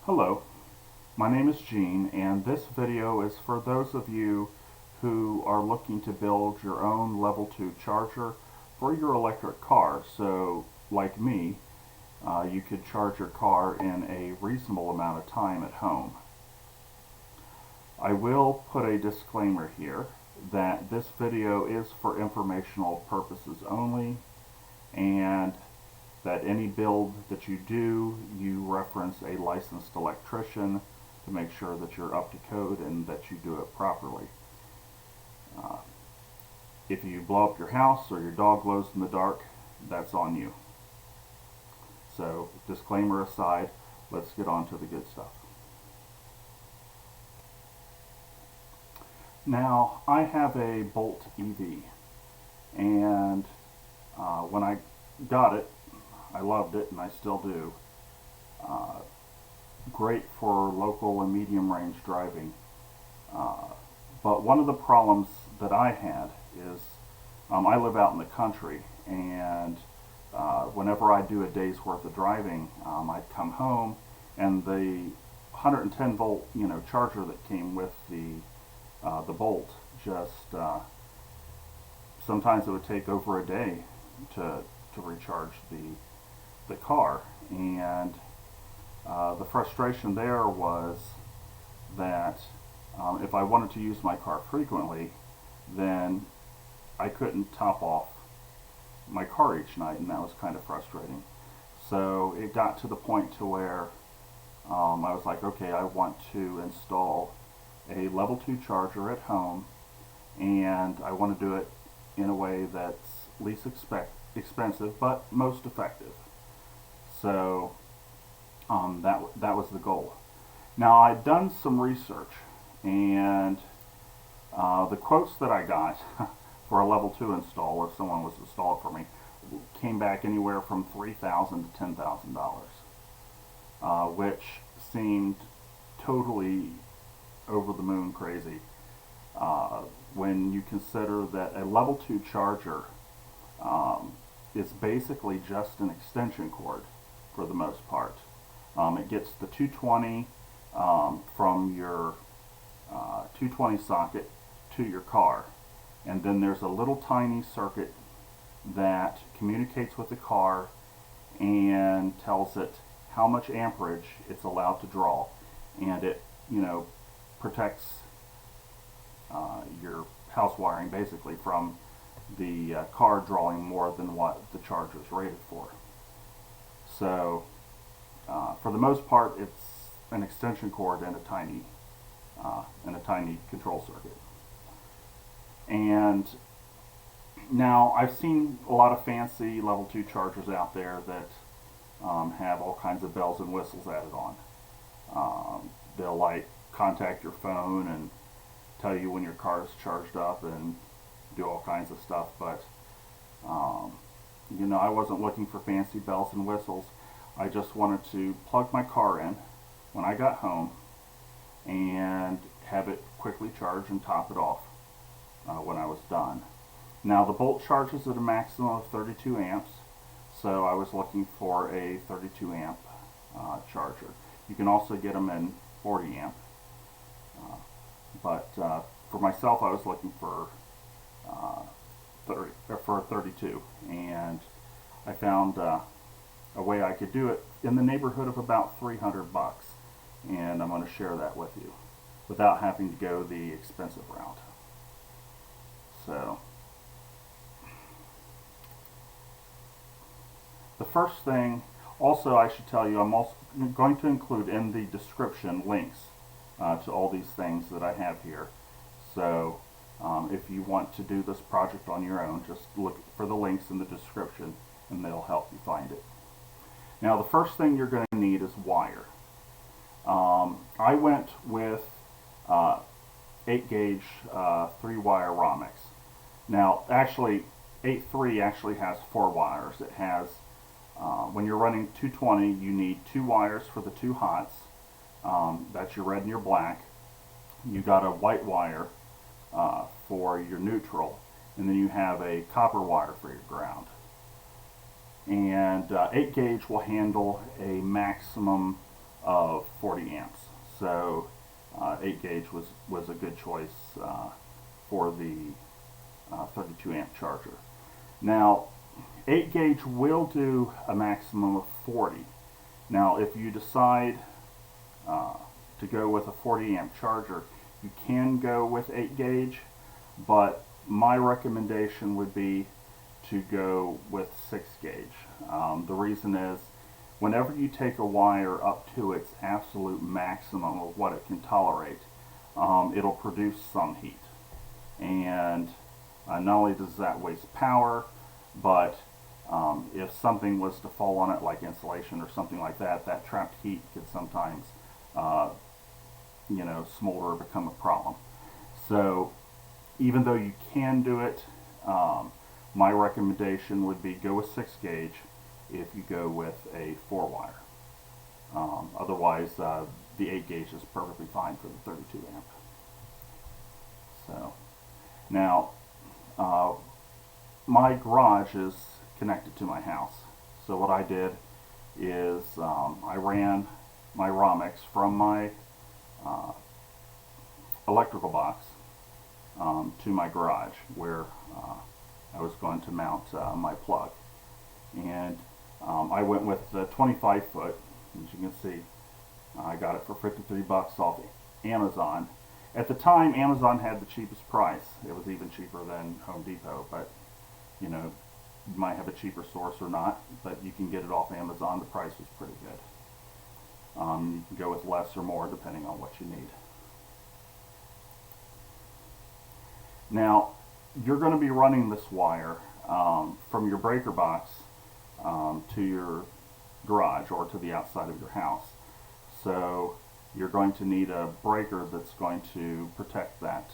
Hello, my name is Gene, and this video is for those of you who are looking to build your own level 2 charger for your electric car. So, like me, you could charge your car in a reasonable amount of time at home. I will put a disclaimer here that this video is for informational purposes only, and that any build that you do, you reference a licensed electrician to make sure that you're up to code and that you do it properly. Uh, if you blow up your house or your dog glows in the dark, that's on you. So, disclaimer aside, let's get on to the good stuff. Now, I have a Bolt EV, and when I got it, I loved it, and I still do. Great for local and medium range driving. But one of the problems that I had is I live out in the country, and whenever I do a day's worth of driving, I'd come home, and the 110 volt charger that came with the Bolt just sometimes it would take over a day to recharge the car, and the frustration there was that if I wanted to use my car frequently, then I couldn't top off my car each night, and that was kind of frustrating. So it got to the point to where I was like, okay, I want to install a level 2 charger at home, and I want to do it in a way that's least expensive but most effective. So that was the goal. Now, I'd done some research, and the quotes that I got for a level 2 install, if someone was to install it for me, came back anywhere from $3,000 to $10,000, which seemed totally over the moon crazy when you consider that a level 2 charger is basically just an extension cord for the most part. It gets the 220 from your 220 socket to your car, and then there's a little tiny circuit that communicates with the car and tells it how much amperage it's allowed to draw, and it protects your house wiring basically from the car drawing more than what the charger is rated for. So for the most part, it's an extension cord and a tiny control circuit. And now I've seen a lot of fancy level 2 chargers out there that have all kinds of bells and whistles added on. They'll contact your phone and tell you when your car is charged up and do all kinds of stuff, but I wasn't looking for fancy bells and whistles. I just wanted to plug my car in when I got home and have it quickly charge and top it off when I was done. Now, the Bolt charges at a maximum of 32 amps, so I was looking for a 32 amp charger. You can also get them in 40 amp, but for myself, I was looking for 32, and I found a way I could do it in the neighborhood of about $300, and I'm going to share that with you without having to go the expensive route. So the first thing, also I should tell you, I'm also going to include in the description links to all these things that I have here. So if you want to do this project on your own, just look for the links in the description and they'll help you find it. Now, the first thing you're going to need is wire. I went with 8 gauge 3-wire Romex. Now, actually 8.3 actually has 4 wires. It has, when you're running 220, you need 2 wires for the 2 hots. That's your red and your black. You got a white wire for your neutral, and then you have a copper wire for your ground. And 8 gauge will handle a maximum of 40 amps. So 8 gauge was a good choice for the 32 amp charger. Now 8 gauge will do a maximum of 40. Now if you decide to go with a 40 amp charger, you can go with 8 gauge, but my recommendation would be to go with 6 gauge. The reason is, whenever you take a wire up to its absolute maximum of what it can tolerate, it'll produce some heat. And not only does that waste power, but if something was to fall on it, like insulation or something like that, that trapped heat could sometimes smolder or become a problem. So even though you can do it, my recommendation would be go with 6 gauge if you go with a 4 wire. Otherwise, the 8 gauge is perfectly fine for the 32 amp. So now, my garage is connected to my house. So what I did is I ran my Romix from my electrical box to my garage, where I was going to mount my plug. And I went with the 25 foot. As you can see, I got it for 53 bucks off Amazon. At the time, Amazon had the cheapest price. It was even cheaper than Home Depot, but you might have a cheaper source or not, but you can get it off Amazon. The price was pretty good. You can go with less or more depending on what you need. Now, you're going to be running this wire from your breaker box to your garage or to the outside of your house. So you're going to need a breaker that's going to protect that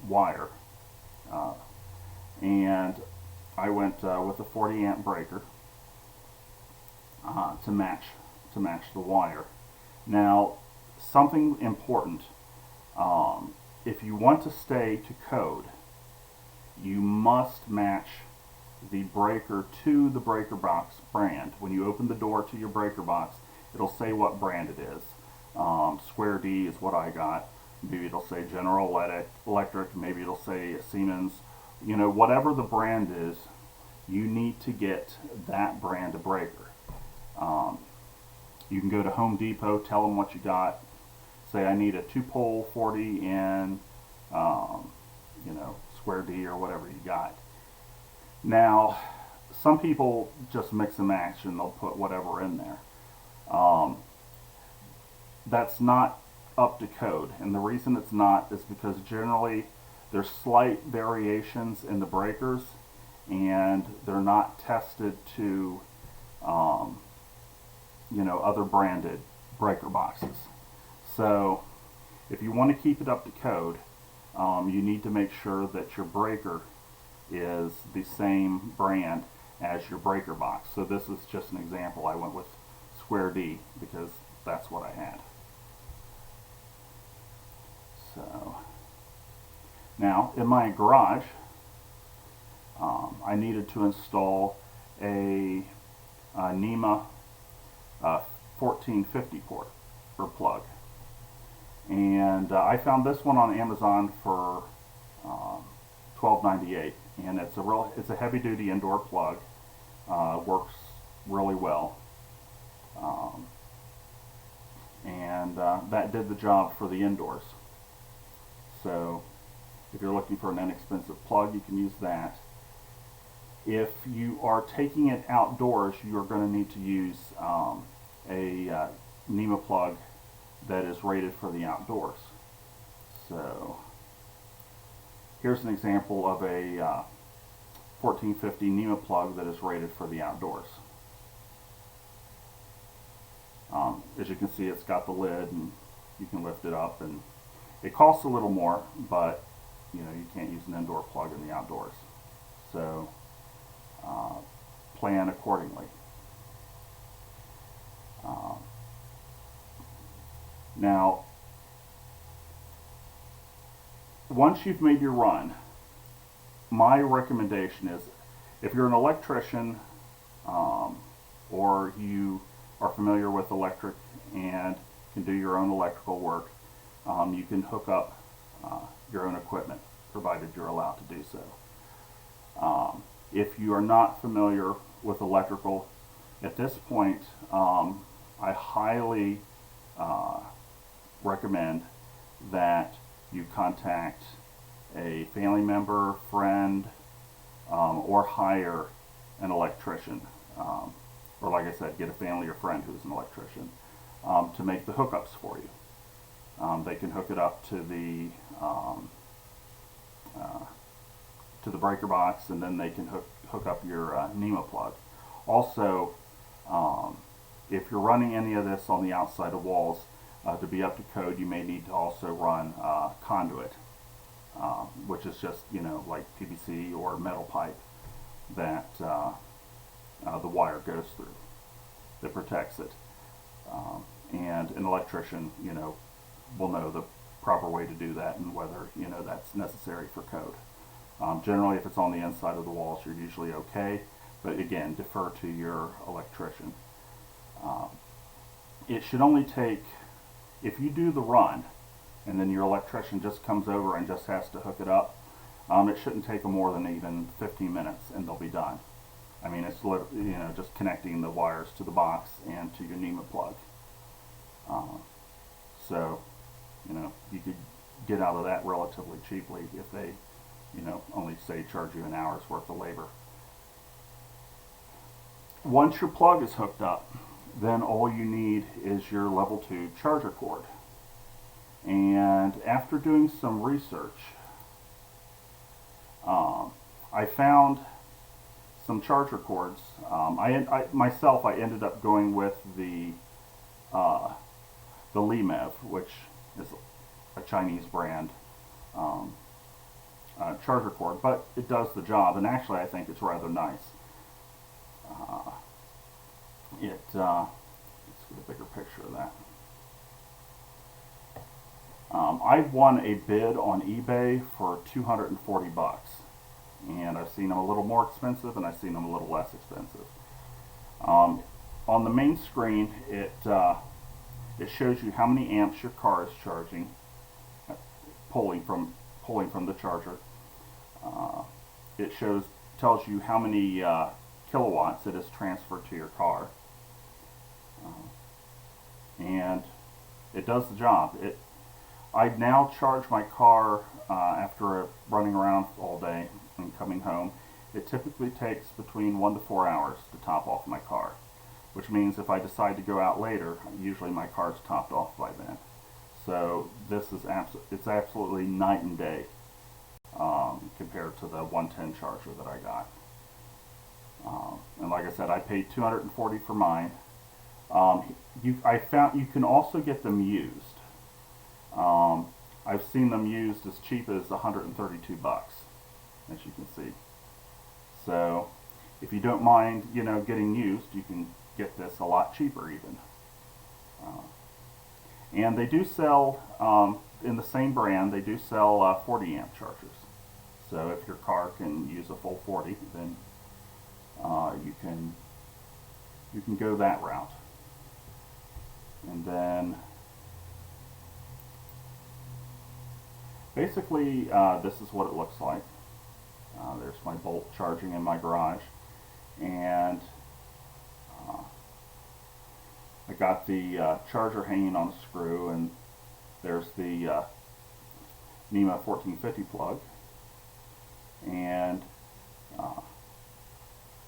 wire. And I went with a 40 amp breaker to match the wire. Now, something important, if you want to stay to code, you must match the breaker to the breaker box brand. When you open the door to your breaker box, it'll say what brand it is. Square D is what I got. Maybe it'll say General Electric, maybe it'll say Siemens. Whatever the brand is, you need to get that brand of breaker. You can go to Home Depot, tell them what you got. Say, I need a 2-pole 40 in, Square D or whatever you got. Now, some people just mix and match and they'll put whatever in there. That's not up to code, and the reason it's not is because generally there's slight variations in the breakers, and they're not tested to other branded breaker boxes. So if you want to keep it up to code, you need to make sure that your breaker is the same brand as your breaker box. So this is just an example. I went with Square D because that's what I had. So now in my garage, I needed to install a NEMA 1450 port or plug, and I found this one on Amazon for $12.98, and it's a heavy duty indoor plug. Works really well, and that did the job for the indoors. So if you're looking for an inexpensive plug, you can use that. If you are taking it outdoors, you're going to need to use a NEMA plug that is rated for the outdoors. So here's an example of a 1450 NEMA plug that is rated for the outdoors. As you can see, it's got the lid and you can lift it up, and it costs a little more, but you can't use an indoor plug in the outdoors. So plan accordingly. Now, once you've made your run, my recommendation is, if you're an electrician or you are familiar with electric and can do your own electrical work, you can hook up your own equipment, provided you're allowed to do so. If you are not familiar with electrical, at this point, I highly recommend that you contact a family member, friend, or hire an electrician. Or like I said, get a family or friend who's an electrician to make the hookups for you. They can hook it up to the breaker box, and then they can hook up your NEMA plug. Also, if you're running any of this on the outside of walls, to be up to code, you may need to also run conduit, which is just, like PVC or metal pipe that the wire goes through that protects it. And an electrician, will know the proper way to do that and whether, that's necessary for code. Generally, if it's on the inside of the walls, you're usually okay, but again, defer to your electrician. It should only take, if you do the run and then your electrician just comes over and just has to hook it up, it shouldn't take them more than even 15 minutes and they'll be done. I mean, it's just connecting the wires to the box and to your NEMA plug. So, you could get out of that relatively cheaply if they, only say charge you an hour's worth of labor. Once your plug is hooked up, then all you need is your level 2 charger cord. And after doing some research, I found some charger cords. Myself, I ended up going with the Leaf, which is a Chinese brand charger cord, but it does the job, and actually I think it's rather nice. Let's get a bigger picture of that. I won a bid on eBay for 240 bucks, and I've seen them a little more expensive and I've seen them a little less expensive. On the main screen, it shows you how many amps your car is charging, pulling from the charger. It tells you how many kilowatts it is transferred to your car, and it does the job. I now charge my car after running around all day and coming home. It typically takes between 1 to 4 hours to top off my car, which means if I decide to go out later, usually my car's topped off by then. So this is it's absolutely night and day compared to the 110 charger that I got. And like I said, I paid $240 for mine. I found you can also get them used. I've seen them used as cheap as 132 bucks, as you can see. So if you don't mind, getting used, you can get this a lot cheaper even. And they do sell, in the same brand, they do sell 40 amp chargers. So if your car can use a full 40, then you can go that route. And then basically this is what it looks like. There's my Bolt charging in my garage, and I got the charger hanging on a screw, and there's the NEMA 1450 plug, and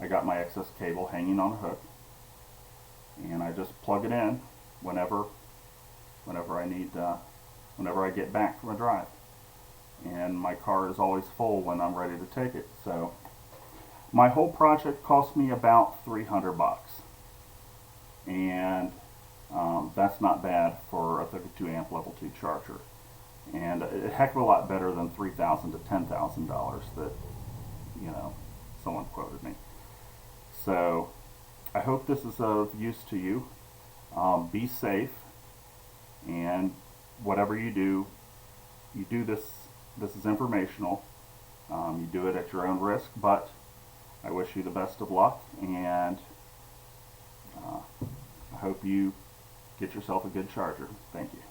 I got my excess cable hanging on a hook, and I just plug it in whenever I need, whenever I get back from a drive. And my car is always full when I'm ready to take it. So my whole project cost me about 300 bucks, and that's not bad for a 32 amp level 2 charger, and a heck of a lot better than $3,000 to $10,000 that someone quoted me. So I hope this is of use to you. Be safe, and whatever you do this. This is informational. You do it at your own risk, but I wish you the best of luck, and I hope you get yourself a good charger. Thank you.